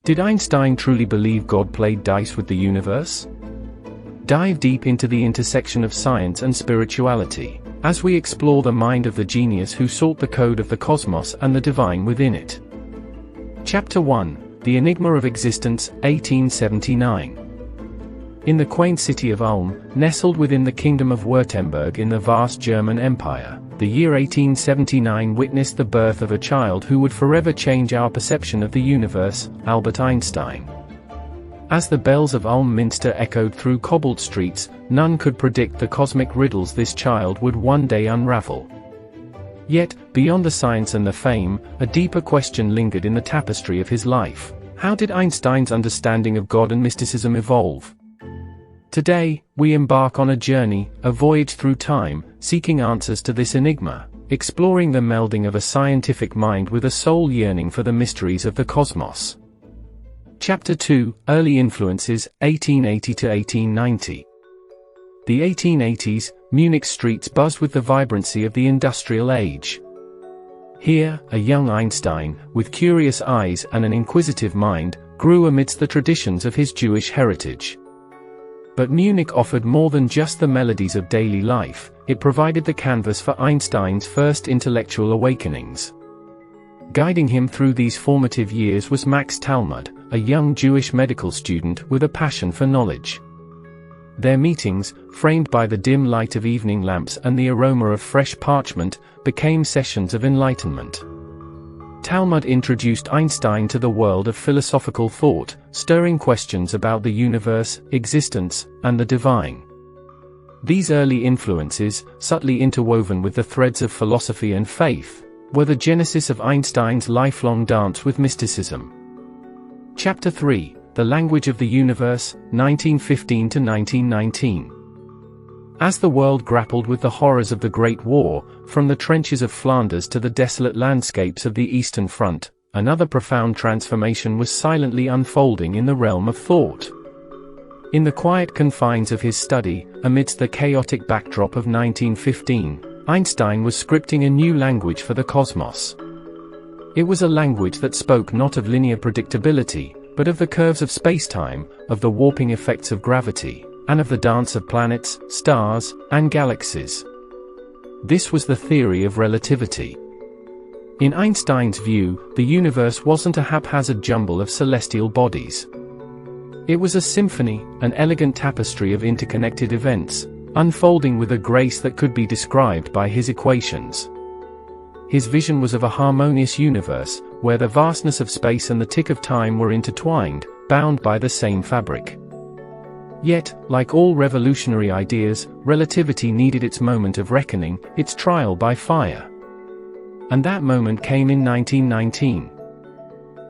Did Einstein truly believe God played dice with the universe? Dive deep into the intersection of science and spirituality, as we explore the mind of the genius who sought the code of the cosmos and the divine within it. Chapter 1: The Enigma of Existence, 1879. In the quaint city of Ulm, nestled within the kingdom of Württemberg in the vast German Empire, the year 1879 witnessed the birth of a child who would forever change our perception of the universe, Albert Einstein. As the bells of Ulm Minster echoed through cobbled streets, none could predict the cosmic riddles this child would one day unravel. Yet, beyond the science and the fame, a deeper question lingered in the tapestry of his life. How did Einstein's understanding of God and mysticism evolve? Today, we embark on a journey, a voyage through time, seeking answers to this enigma, exploring the melding of a scientific mind with a soul yearning for the mysteries of the cosmos. Chapter 2: Early Influences, 1880 to 1890. The 1880s, Munich streets buzzed with the vibrancy of the industrial age. Here, a young Einstein, with curious eyes and an inquisitive mind, grew amidst the traditions of his Jewish heritage. But Munich offered more than just the melodies of daily life, it provided the canvas for Einstein's first intellectual awakenings. Guiding him through these formative years was Max Talmud, a young Jewish medical student with a passion for knowledge. Their meetings, framed by the dim light of evening lamps and the aroma of fresh parchment, became sessions of enlightenment. Talmud introduced Einstein to the world of philosophical thought, stirring questions about the universe, existence, and the divine. These early influences, subtly interwoven with the threads of philosophy and faith, were the genesis of Einstein's lifelong dance with mysticism. Chapter 3: The Language of the Universe, 1915 to 1919. As the world grappled with the horrors of the Great War, from the trenches of Flanders to the desolate landscapes of the Eastern Front, another profound transformation was silently unfolding in the realm of thought. In the quiet confines of his study, amidst the chaotic backdrop of 1915, Einstein was scripting a new language for the cosmos. It was a language that spoke not of linear predictability, but of the curves of space-time, of the warping effects of gravity, and of the dance of planets, stars, and galaxies. This was the theory of relativity. In Einstein's view, the universe wasn't a haphazard jumble of celestial bodies. It was a symphony, an elegant tapestry of interconnected events, unfolding with a grace that could be described by his equations. His vision was of a harmonious universe, where the vastness of space and the tick of time were intertwined, bound by the same fabric. Yet, like all revolutionary ideas, relativity needed its moment of reckoning, its trial by fire. And that moment came in 1919.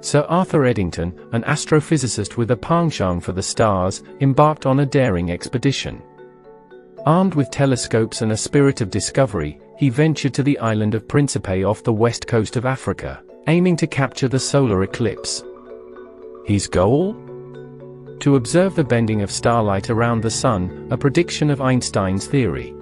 Sir Arthur Eddington, an astrophysicist with a penchant for the stars, embarked on a daring expedition. Armed with telescopes and a spirit of discovery, he ventured to the island of Principe off the west coast of Africa, aiming to capture the solar eclipse. His goal? To observe the bending of starlight around the sun, a prediction of Einstein's theory.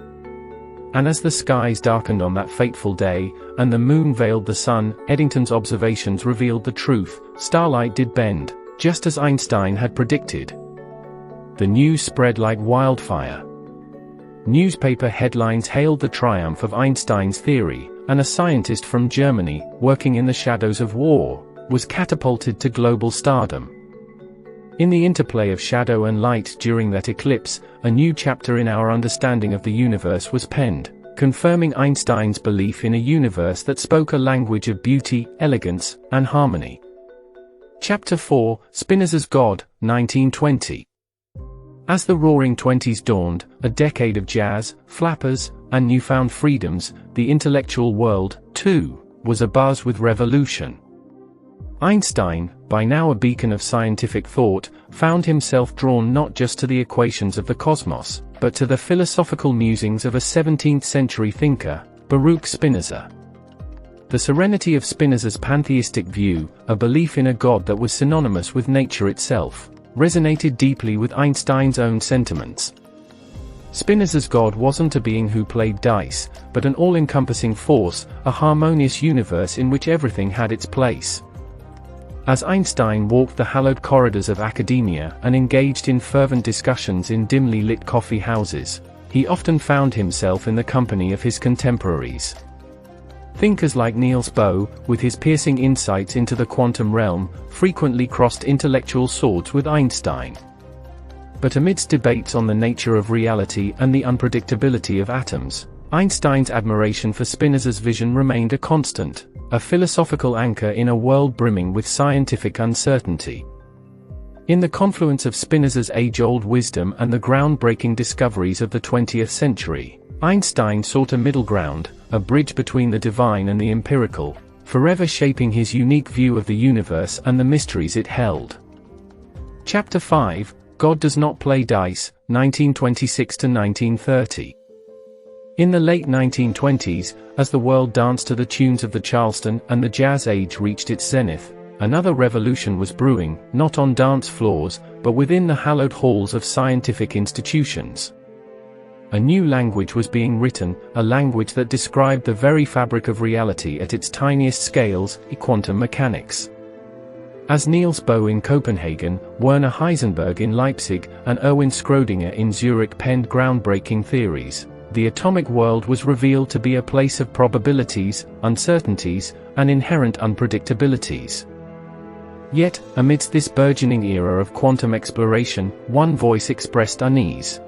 And as the skies darkened on that fateful day, and the moon veiled the sun, Eddington's observations revealed the truth: starlight did bend, just as Einstein had predicted. The news spread like wildfire. Newspaper headlines hailed the triumph of Einstein's theory, and a scientist from Germany, working in the shadows of war, was catapulted to global stardom. In the interplay of shadow and light during that eclipse, a new chapter in our understanding of the universe was penned, confirming Einstein's belief in a universe that spoke a language of beauty, elegance, and harmony. Chapter 4: Spinoza's God, 1920. As the Roaring Twenties dawned, a decade of jazz, flappers, and newfound freedoms, the intellectual world, too, was abuzz with revolution. Einstein, by now a beacon of scientific thought, found himself drawn not just to the equations of the cosmos, but to the philosophical musings of a 17th-century thinker, Baruch Spinoza. The serenity of Spinoza's pantheistic view, a belief in a God that was synonymous with nature itself, resonated deeply with Einstein's own sentiments. Spinoza's God wasn't a being who played dice, but an all-encompassing force, a harmonious universe in which everything had its place. As Einstein walked the hallowed corridors of academia and engaged in fervent discussions in dimly lit coffee houses, he often found himself in the company of his contemporaries. Thinkers like Niels Bohr, with his piercing insights into the quantum realm, frequently crossed intellectual swords with Einstein. But amidst debates on the nature of reality and the unpredictability of atoms, Einstein's admiration for Spinoza's vision remained a constant, a philosophical anchor in a world brimming with scientific uncertainty. In the confluence of Spinoza's age-old wisdom and the groundbreaking discoveries of the 20th century, Einstein sought a middle ground, a bridge between the divine and the empirical, forever shaping his unique view of the universe and the mysteries it held. Chapter 5, God Does Not Play Dice, 1926–1930. In the late 1920s, as the world danced to the tunes of the Charleston and the Jazz Age reached its zenith, another revolution was brewing, not on dance floors, but within the hallowed halls of scientific institutions. A new language was being written, a language that described the very fabric of reality at its tiniest scales, quantum mechanics. As Niels Bohr in Copenhagen, Werner Heisenberg in Leipzig, and Erwin Schrödinger in Zurich penned groundbreaking theories, the atomic world was revealed to be a place of probabilities, uncertainties, and inherent unpredictabilities. Yet, amidst this burgeoning era of quantum exploration, one voice expressed unease.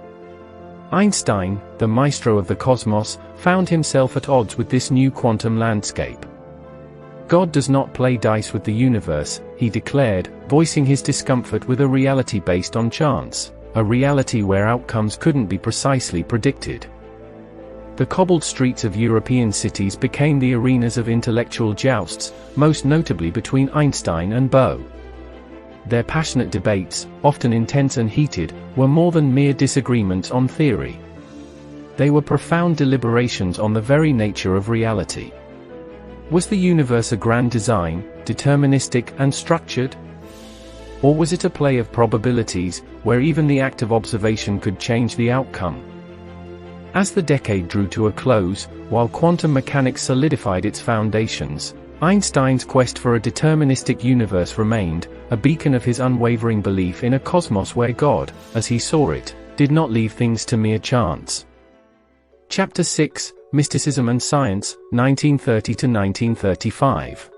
Einstein, the maestro of the cosmos, found himself at odds with this new quantum landscape. God does not play dice with the universe, he declared, voicing his discomfort with a reality based on chance, a reality where outcomes couldn't be precisely predicted. The cobbled streets of European cities became the arenas of intellectual jousts, most notably between Einstein and Bohr. Their passionate debates, often intense and heated, were more than mere disagreements on theory. They were profound deliberations on the very nature of reality. Was the universe a grand design, deterministic and structured? Or was it a play of probabilities, where even the act of observation could change the outcome? As the decade drew to a close, while quantum mechanics solidified its foundations, Einstein's quest for a deterministic universe remained, a beacon of his unwavering belief in a cosmos where God, as he saw it, did not leave things to mere chance. Chapter 6, Mysticism and Science, 1930–1935.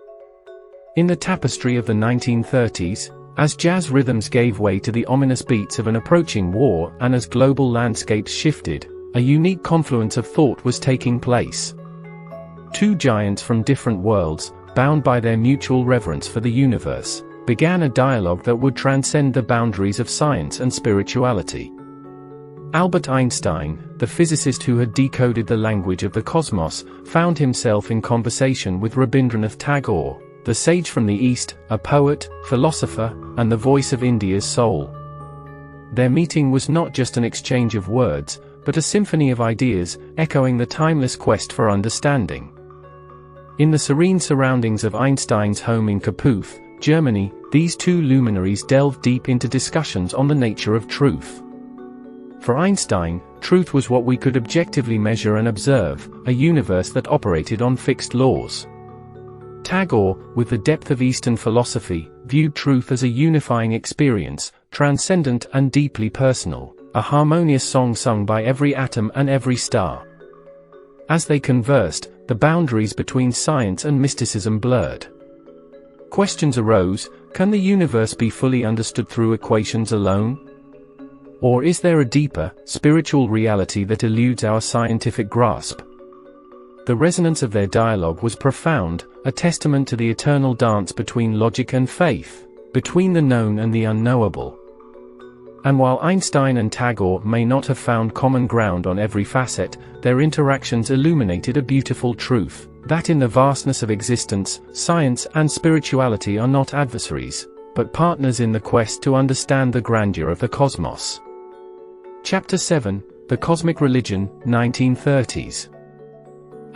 In the tapestry of the 1930s, as jazz rhythms gave way to the ominous beats of an approaching war and as global landscapes shifted, a unique confluence of thought was taking place. Two giants from different worlds, bound by their mutual reverence for the universe, began a dialogue that would transcend the boundaries of science and spirituality. Albert Einstein, the physicist who had decoded the language of the cosmos, found himself in conversation with Rabindranath Tagore, the sage from the East, a poet, philosopher, and the voice of India's soul. Their meeting was not just an exchange of words, but a symphony of ideas, echoing the timeless quest for understanding. In the serene surroundings of Einstein's home in Kapuf, Germany, these two luminaries delved deep into discussions on the nature of truth. For Einstein, truth was what we could objectively measure and observe, a universe that operated on fixed laws. Tagore, with the depth of Eastern philosophy, viewed truth as a unifying experience, transcendent and deeply personal, a harmonious song sung by every atom and every star. As they conversed, the boundaries between science and mysticism blurred. Questions arose: can the universe be fully understood through equations alone? Or is there a deeper, spiritual reality that eludes our scientific grasp? The resonance of their dialogue was profound, a testament to the eternal dance between logic and faith, between the known and the unknowable. And while Einstein and Tagore may not have found common ground on every facet, their interactions illuminated a beautiful truth, that in the vastness of existence, science and spirituality are not adversaries, but partners in the quest to understand the grandeur of the cosmos. Chapter 7, The Cosmic Religion, 1930s.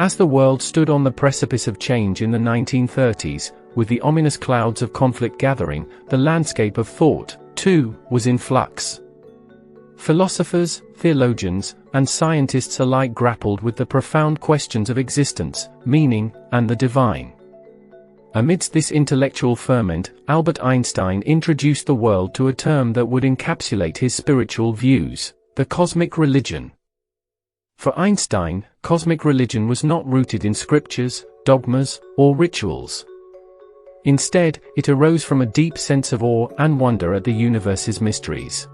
As the world stood on the precipice of change in the 1930s, with the ominous clouds of conflict gathering, the landscape of thought, too, was in flux. Philosophers, theologians, and scientists alike grappled with the profound questions of existence, meaning, and the divine. Amidst this intellectual ferment, Albert Einstein introduced the world to a term that would encapsulate his spiritual views: the cosmic religion. For Einstein, cosmic religion was not rooted in scriptures, dogmas, or rituals. Instead, it arose from a deep sense of awe and wonder at the universe's mysteries.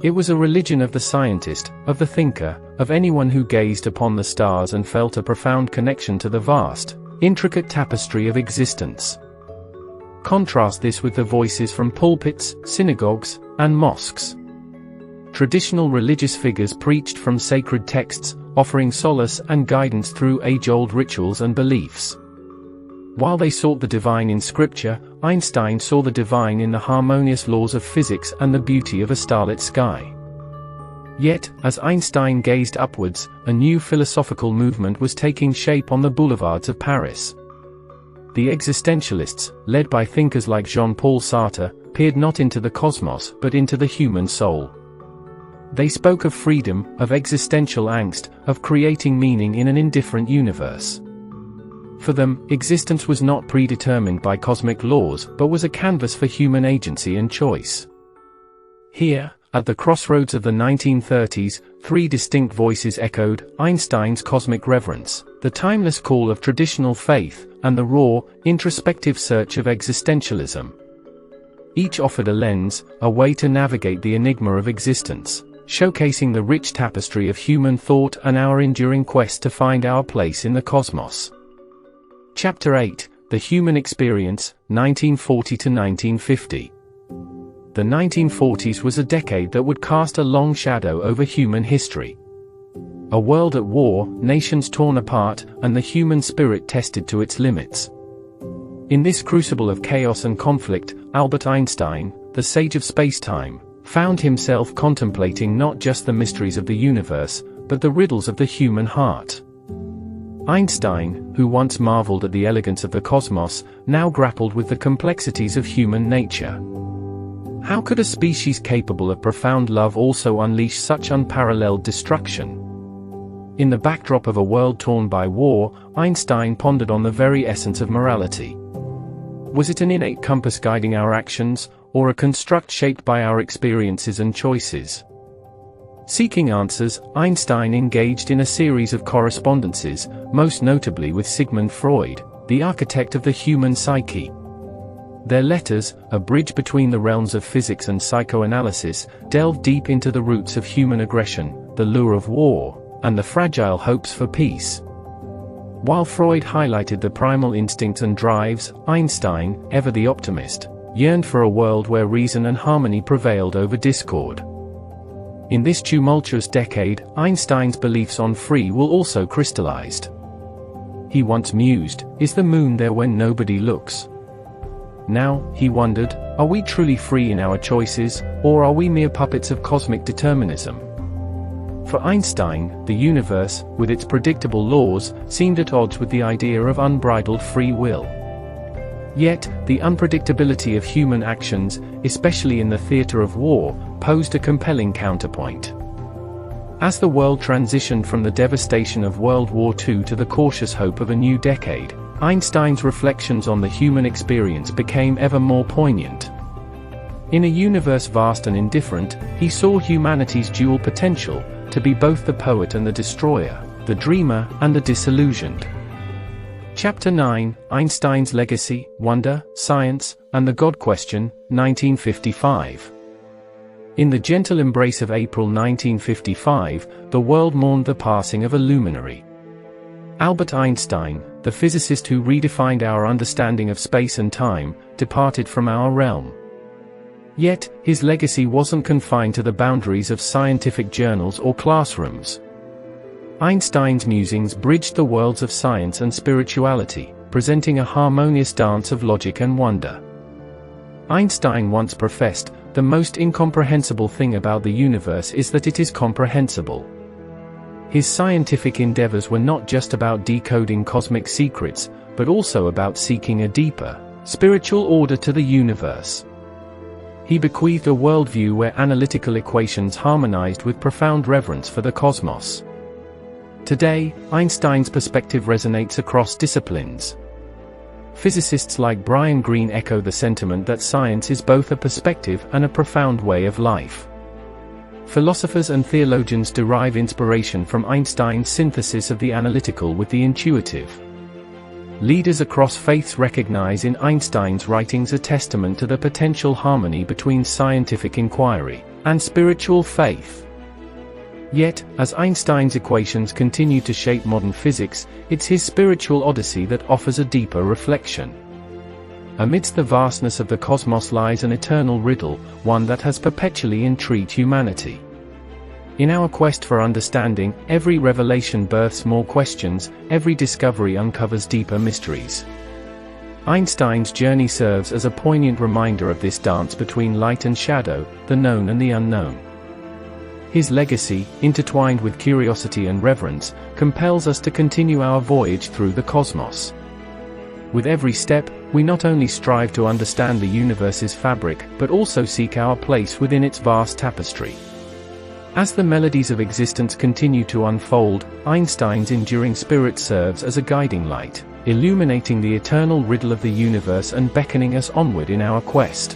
It was a religion of the scientist, of the thinker, of anyone who gazed upon the stars and felt a profound connection to the vast, intricate tapestry of existence. Contrast this with the voices from pulpits, synagogues, and mosques. Traditional religious figures preached from sacred texts, offering solace and guidance through age-old rituals and beliefs. While they sought the divine in scripture, Einstein saw the divine in the harmonious laws of physics and the beauty of a starlit sky. Yet, as Einstein gazed upwards, a new philosophical movement was taking shape on the boulevards of Paris. The existentialists, led by thinkers like Jean-Paul Sartre, peered not into the cosmos but into the human soul. They spoke of freedom, of existential angst, of creating meaning in an indifferent universe. For them, existence was not predetermined by cosmic laws but was a canvas for human agency and choice. Here, at the crossroads of the 1930s, three distinct voices echoed: Einstein's cosmic reverence, the timeless call of traditional faith, and the raw, introspective search of existentialism. Each offered a lens, a way to navigate the enigma of existence, showcasing the rich tapestry of human thought and our enduring quest to find our place in the cosmos. Chapter 8: The Human Experience, 1940 to 1950. The 1940s was a decade that would cast a long shadow over human history. A world at war, nations torn apart, and the human spirit tested to its limits. In this crucible of chaos and conflict, Albert Einstein, the sage of space-time, found himself contemplating not just the mysteries of the universe, but the riddles of the human heart. Einstein, who once marveled at the elegance of the cosmos, now grappled with the complexities of human nature. How could a species capable of profound love also unleash such unparalleled destruction? In the backdrop of a world torn by war, Einstein pondered on the very essence of morality. Was it an innate compass guiding our actions, or a construct shaped by our experiences and choices? Seeking answers, Einstein engaged in a series of correspondences, most notably with Sigmund Freud, the architect of the human psyche. Their letters, a bridge between the realms of physics and psychoanalysis, delved deep into the roots of human aggression, the lure of war, and the fragile hopes for peace. While Freud highlighted the primal instincts and drives, Einstein, ever the optimist, yearned for a world where reason and harmony prevailed over discord. In this tumultuous decade, Einstein's beliefs on free will also crystallized. He once mused, "Is the moon there when nobody looks?" Now, he wondered, are we truly free in our choices, or are we mere puppets of cosmic determinism? For Einstein, the universe, with its predictable laws, seemed at odds with the idea of unbridled free will. Yet, the unpredictability of human actions, especially in the theater of war, posed a compelling counterpoint. As the world transitioned from the devastation of World War II to the cautious hope of a new decade, Einstein's reflections on the human experience became ever more poignant. In a universe vast and indifferent, he saw humanity's dual potential, to be both the poet and the destroyer, the dreamer and the disillusioned. Chapter 9: Einstein's Legacy, Wonder, Science, and the God Question, 1955. In the gentle embrace of April 1955, the world mourned the passing of a luminary. Albert Einstein, the physicist who redefined our understanding of space and time, departed from our realm. Yet, his legacy wasn't confined to the boundaries of scientific journals or classrooms. Einstein's musings bridged the worlds of science and spirituality, presenting a harmonious dance of logic and wonder. Einstein once professed, "The most incomprehensible thing about the universe is that it is comprehensible." His scientific endeavors were not just about decoding cosmic secrets, but also about seeking a deeper, spiritual order to the universe. He bequeathed a worldview where analytical equations harmonized with profound reverence for the cosmos. Today, Einstein's perspective resonates across disciplines. Physicists like Brian Greene echo the sentiment that science is both a perspective and a profound way of life. Philosophers and theologians derive inspiration from Einstein's synthesis of the analytical with the intuitive. Leaders across faiths recognize in Einstein's writings a testament to the potential harmony between scientific inquiry and spiritual faith. Yet, as Einstein's equations continue to shape modern physics, it's his spiritual odyssey that offers a deeper reflection. Amidst the vastness of the cosmos lies an eternal riddle, one that has perpetually intrigued humanity. In our quest for understanding, every revelation births more questions, every discovery uncovers deeper mysteries. Einstein's journey serves as a poignant reminder of this dance between light and shadow, the known and the unknown. His legacy, intertwined with curiosity and reverence, compels us to continue our voyage through the cosmos. With every step, we not only strive to understand the universe's fabric, but also seek our place within its vast tapestry. As the melodies of existence continue to unfold, Einstein's enduring spirit serves as a guiding light, illuminating the eternal riddle of the universe and beckoning us onward in our quest.